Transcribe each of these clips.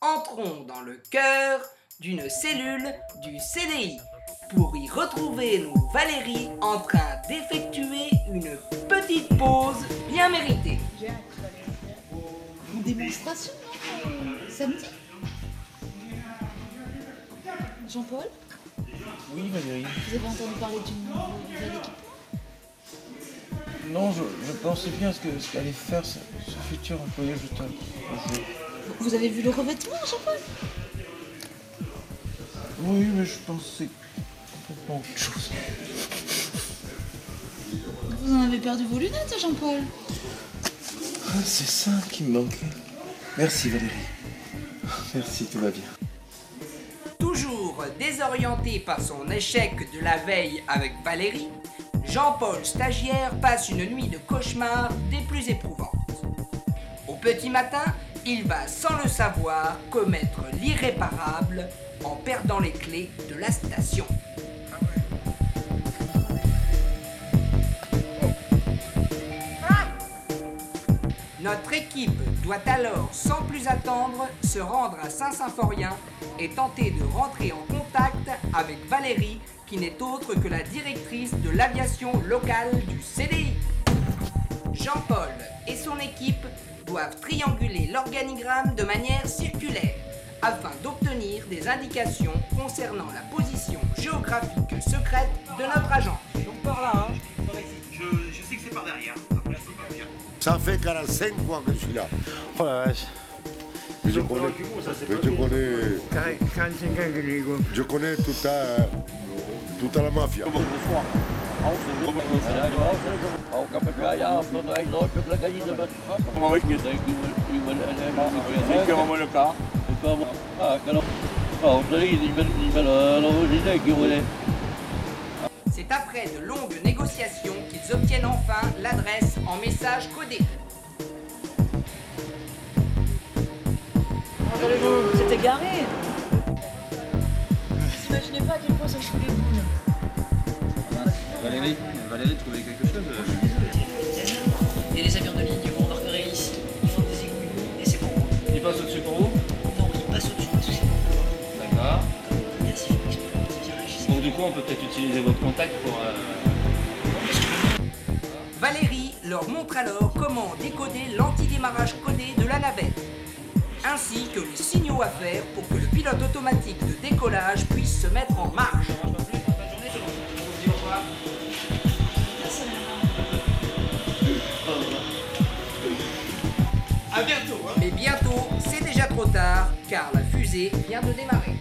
Entrons dans le cœur d'une cellule du CDI pour y retrouver nous Valérie en train d'effectuer une petite pause bien méritée. En démonstration, samedi. Jean-Paul, Oui, Valérie. vous avez entendu parler d'une nouvelle équipe? Non, je pensais bien ce qu'allait faire ce futur employé jetable. Vous avez vu le revêtement, Jean-Paul? Oui, mais je pensais complètement autre chose. Vous en avez perdu vos lunettes, Jean-Paul? Ah, c'est ça qui me manquait. Merci, Valérie. Merci, tout va bien. Toujours désorienté par son échec de la veille avec Valérie, Jean-Paul stagiaire passe une nuit de cauchemar des plus éprouvantes. Au petit matin, il va sans le savoir commettre l'irréparable en perdant les clés de la station. Notre équipe doit alors, sans plus attendre, se rendre à Saint-Symphorien et tenter de rentrer en contact avec Valérie, qui n'est autre que la directrice de l'aviation locale du CDI. Jean-Paul et son équipe doivent trianguler l'organigramme de manière circulaire afin d'obtenir des indications concernant la position géographique secrète de notre agent. Donc par là, par ici. Je sais que c'est par derrière. Après, c'est pas bien. Ça fait 45 fois que je suis là. Oh la vache. Mais je connais, je connais toute la mafia. C'est après de longues négociations qu'ils obtiennent enfin l'adresse en message codé. Vous êtes égarés. Vous imaginez pas à quel point ça choue les boules. Valérie, trouvez quelque chose Et les avions de ligne, vous remarquerez ici, ils font des égouts, et c'est bon. Il passe au-dessus pour vous? Non, ils passent au-dessus, parce que c'est bon. D'accord. Comme le gaz, il faut exploser, c'est bien réagi. Donc du coup, on peut peut-être utiliser votre contact pour... Valérie leur montre alors comment décoder l'antidémarrage codé de la navette, ainsi que les signaux à faire pour que le pilote automatique de décollage puisse se mettre en marche. À bientôt, hein. Mais bientôt, c'est déjà trop tard, car la fusée vient de démarrer.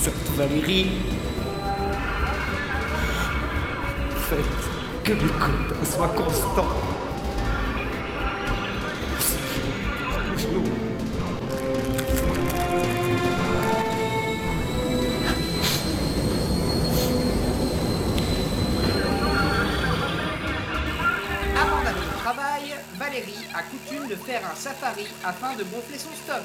Surtout Valérie, faites que les comptes soient constants. Avant d'aller au travail, Valérie a coutume de faire un safari afin de gonfler son stock.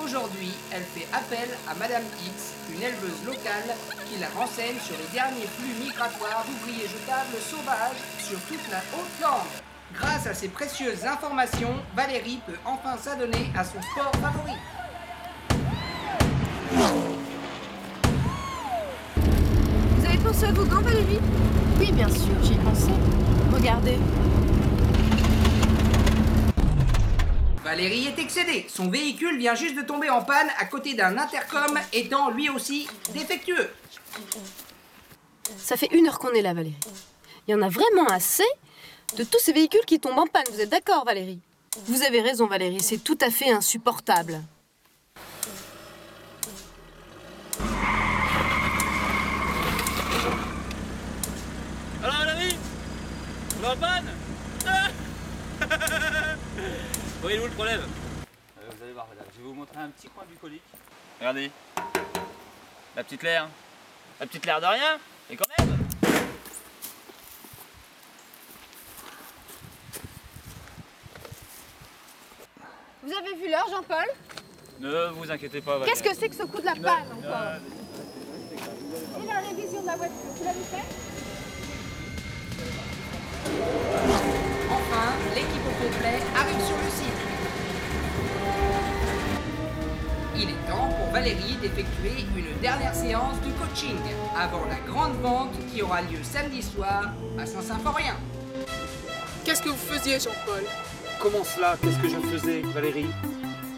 Aujourd'hui, elle fait appel à Madame X, une éleveuse locale, qui la renseigne sur les derniers flux migratoires d'ouvriers jetables sauvages sur toute la Haute-Lande. Grâce à ces précieuses informations, Valérie peut enfin s'adonner à son sport favori. Vous avez pensé à vos gants, Valérie? Oui, bien sûr, j'y ai pensé. Regardez. Valérie est excédée. Son véhicule vient juste de tomber en panne à côté d'un intercom étant lui aussi défectueux. Ça fait 1 heure qu'on est là, Valérie. Il y en a vraiment assez de tous ces véhicules qui tombent en panne. Vous êtes d'accord, Valérie? Vous avez raison, Valérie, c'est tout à fait insupportable. Alors Valérie, on est en panne. Voyez où le problème? Vous allez voir, madame, je vais vous montrer un petit coin bucolique. Regardez, la petite laire. La petite laire de rien, et quand même. Vous avez vu l'heure, Jean-Paul? Ne vous inquiétez pas, Valérie. Qu'est-ce que c'est que ce coup de la panne encore? Et la révision de la voiture, vous l'avez fait? Enfin, l'équipe au complet arrive sur le site. Il est temps pour Valérie d'effectuer une dernière séance de coaching avant la grande vente qui aura lieu samedi soir à Saint-Symphorien. Qu'est-ce que vous faisiez, Jean-Paul? Comment cela? Qu'est-ce que je faisais, Valérie?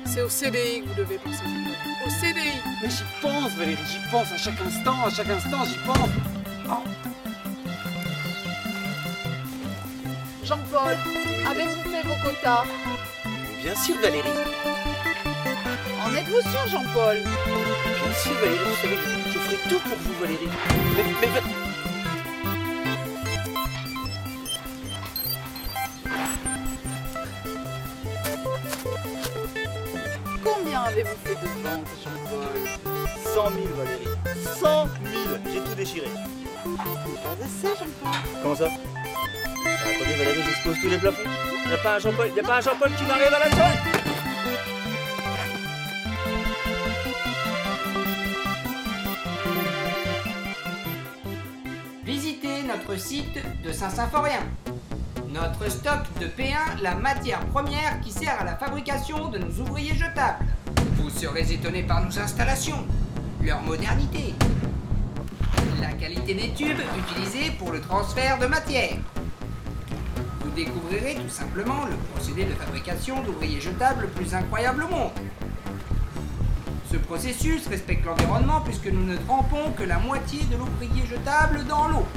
C'est au CDI que vous devez penser. Au CDI. Mais j'y pense, Valérie, j'y pense à chaque instant, j'y pense. Oh. Jean-Paul, avez-vous fait vos quotas? Bien sûr, Valérie. En êtes-vous sûr, Jean-Paul? Bien sûr, Valérie, vous savez, je ferai tout pour vous, Valérie. Mais Combien avez-vous fait de ventes, Jean-Paul? 100 000, Valérie. 100 000. J'ai tout déchiré. Pas assez, Jean-Paul. Comment ça? Attendez, Valérie, j'expose tous les plafonds. Y a pas un Jean-Paul qui m'arrive à la tête. Visitez notre site de Saint-Symphorien. Notre stock de P1, la matière première qui sert à la fabrication de nos ouvriers jetables. Vous serez étonné par nos installations, leur modernité, la qualité des tubes utilisés pour le transfert de matière. Vous découvrirez tout simplement le procédé de fabrication d'ouvriers jetables le plus incroyable au monde. Ce processus respecte l'environnement puisque nous ne trempons que la moitié de l'ouvrier jetable dans l'eau.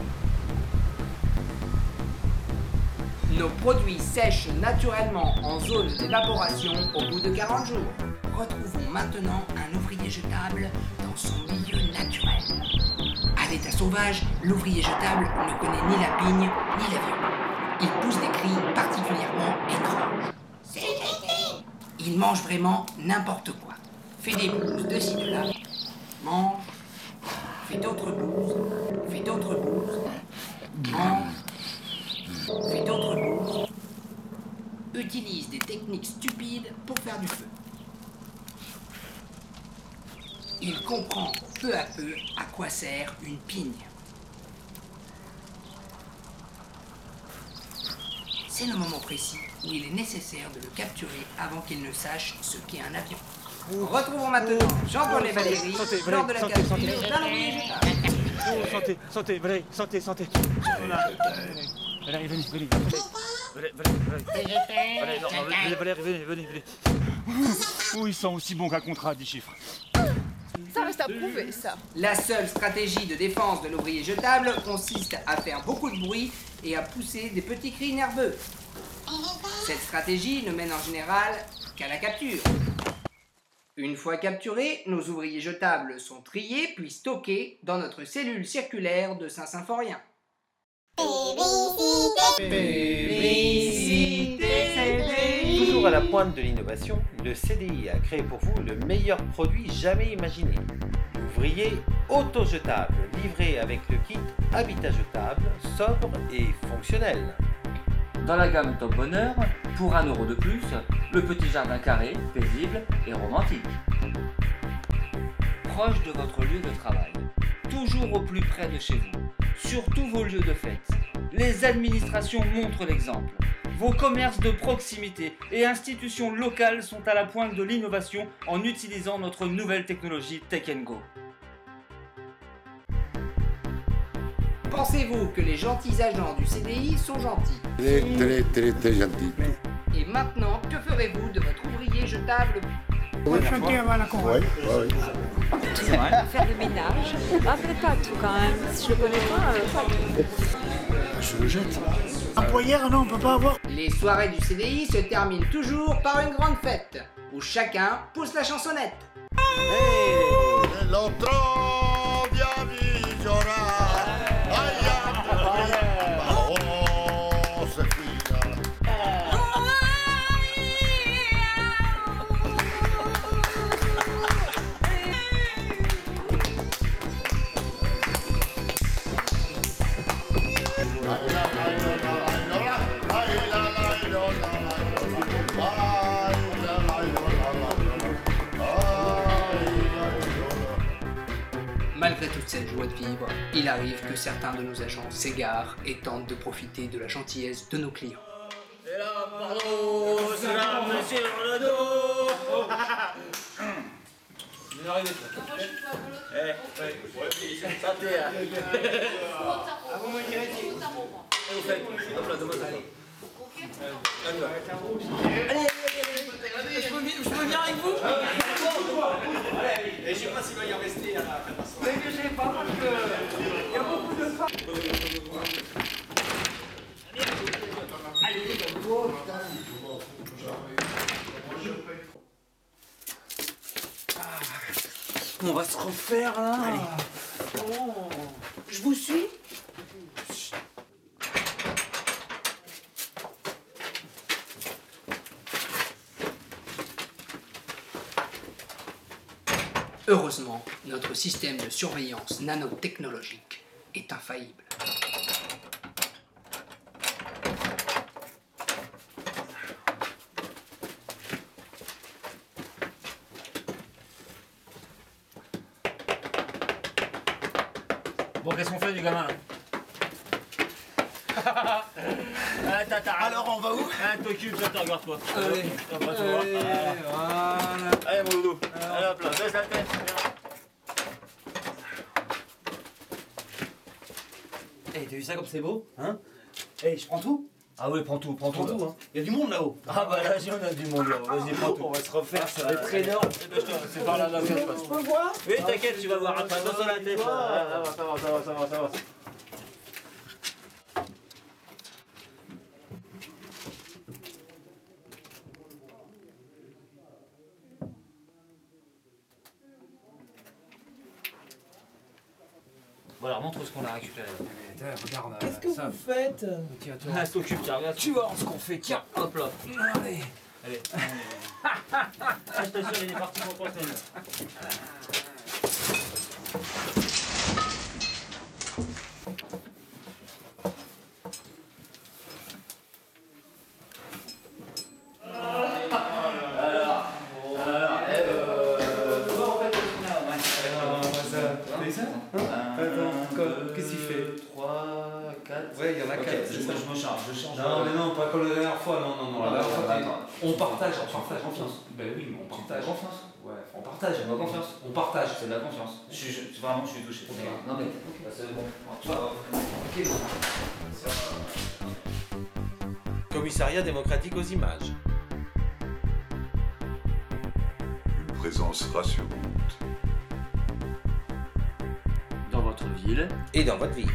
Nos produits sèchent naturellement en zone d'évaporation au bout de 40 jours. Retrouvons maintenant un ouvrier jetable dans son milieu naturel. À l'état sauvage, l'ouvrier jetable ne connaît ni la pigne ni l'avion. Il pousse des cris particulièrement étranges. Il mange vraiment n'importe quoi. Fait des blouses de ci de là, mange, fait d'autres blouses, fait d'autres blouses, mange, fait d'autres blouses, utilise des techniques stupides pour faire du feu. Il comprend peu à peu à quoi sert une pigne. C'est le moment précis où il est nécessaire de le capturer avant qu'il ne sache ce qu'est un avion. Retrouvons maintenant Jean-Paul et Valérie lors de la capture d'un ouvrier jetable. Santé, Valérie, santé. Valérie, venez. Valérie, venez. Où ils sont aussi bons qu'un contrat à 10 chiffres. Ça reste à prouver, ça. La seule stratégie de défense de l'ouvrier jetable consiste à faire beaucoup de bruit et à pousser des petits cris nerveux. Cette stratégie ne mène en général qu'à la capture. Une fois capturés, nos ouvriers jetables sont triés puis stockés dans notre cellule circulaire de Saint-Symphorien. Toujours à la pointe de l'innovation, le CDI a créé pour vous le meilleur produit jamais imaginé. L'ouvrier auto-jetable, livré avec le kit habitat jetable, sobre et fonctionnel. Dans la gamme Top Bonheur, pour 1 € de plus, le petit jardin carré, paisible et romantique. Proche de votre lieu de travail, toujours au plus près de chez vous, sur tous vos lieux de fête. Les administrations montrent l'exemple. Vos commerces de proximité et institutions locales sont à la pointe de l'innovation en utilisant notre nouvelle technologie Tech & Go. Pensez-vous que les gentils agents du CDI sont gentils? Très gentil. Et maintenant, que ferez-vous de votre ouvrier jetable? Chanter avant la chorale. C'est vrai. Faire le ménage. Ah, peut-être pas tout quand même. Si je le connais pas, pas tout. Je le jette. Un poignard, non, on peut pas avoir. Les Les soirées du CDI se terminent toujours par une grande fête, où chacun pousse la chansonnette. Malgré toute cette joie de vivre, il arrive que certains de nos agents s'égarent et tentent de profiter de la gentillesse de nos clients. Et là, pardon, c'est la main sur le dos. Il est arrivé. Ça t'est. Ah bon, moi, il est ici. Hop là, demande ça. Allez, je peux venir avec vous? Et je sais pas s'il va y en rester à la fin. Mais je sais pas parce que il y a beaucoup de femmes. On va se refaire là. Oh. Je vous suis. Heureusement, notre système de surveillance nanotechnologique est infaillible. Bon, qu'est-ce qu'on fait du gamin là? Alors on va où? T'occupe, ça te regarde pas. Allez, voilà. Allez mon doudou. Allez hop là, baisse la tête. Eh, t'as vu ça comme c'est beau? Hein? Eh, je prends tout? Ah oui, prends tout, prends tout. Hein. Il y a du monde là-haut. Ah bah là, on a du monde là. Vas-y, prends tout. On va se refaire, ça va être énorme. C'est par là, là, ça se passe. Je peux voir? Oui, t'inquiète, tu vas voir après. Attention à la tête. Ça va. Bon alors montre ce qu'on a récupéré. Regarde. Qu'est-ce que vous faites? Tiens, Ah, s'occupe, tiens, regarde. tu vas voir ce qu'on fait. Tiens, hop là. Allez. Allez. Ah, je t'assure, il est parti pour 3 semaines. Qu'est-ce qu'il fait? 3, 4. Ouais, il y en a 4. Je me charge. Non, mais non, pas comme la dernière fois. Non. La dernière fois, Attends. on partage confiance. Ben oui, mais on partage. Confiance. Ouais, on partage. J'ai pas confiance. On partage. C'est de la confiance. Vraiment, je suis touché. Non mais, c'est bon. Tu vas. Commissariat démocratique aux images. Une présence rassurante. Dans votre ville. Et dans votre vie.